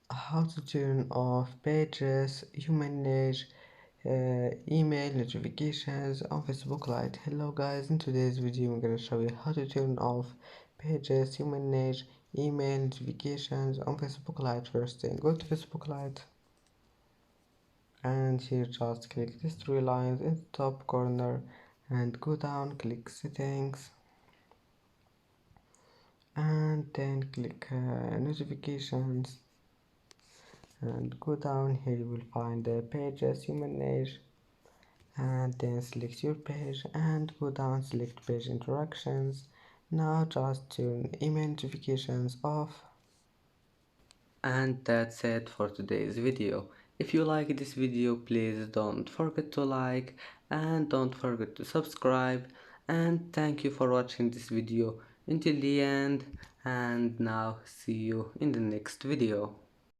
how to turn off pages you manage email notifications on Facebook Lite. Hello guys, in today's video I'm gonna show you how to turn off pages you manage email notifications on Facebook Lite. First thing, go to Facebook Lite and here just click these three lines in the top corner and go down, click settings and then click notifications and go down. Here you will find the pages you manage and then select your page and go down, select page interactions. Now just turn email notifications off. And that's it for today's video. If you like this video, please don't forget to like and don't forget to subscribe, and thank you for watching this video until the end, and now see you in the next video.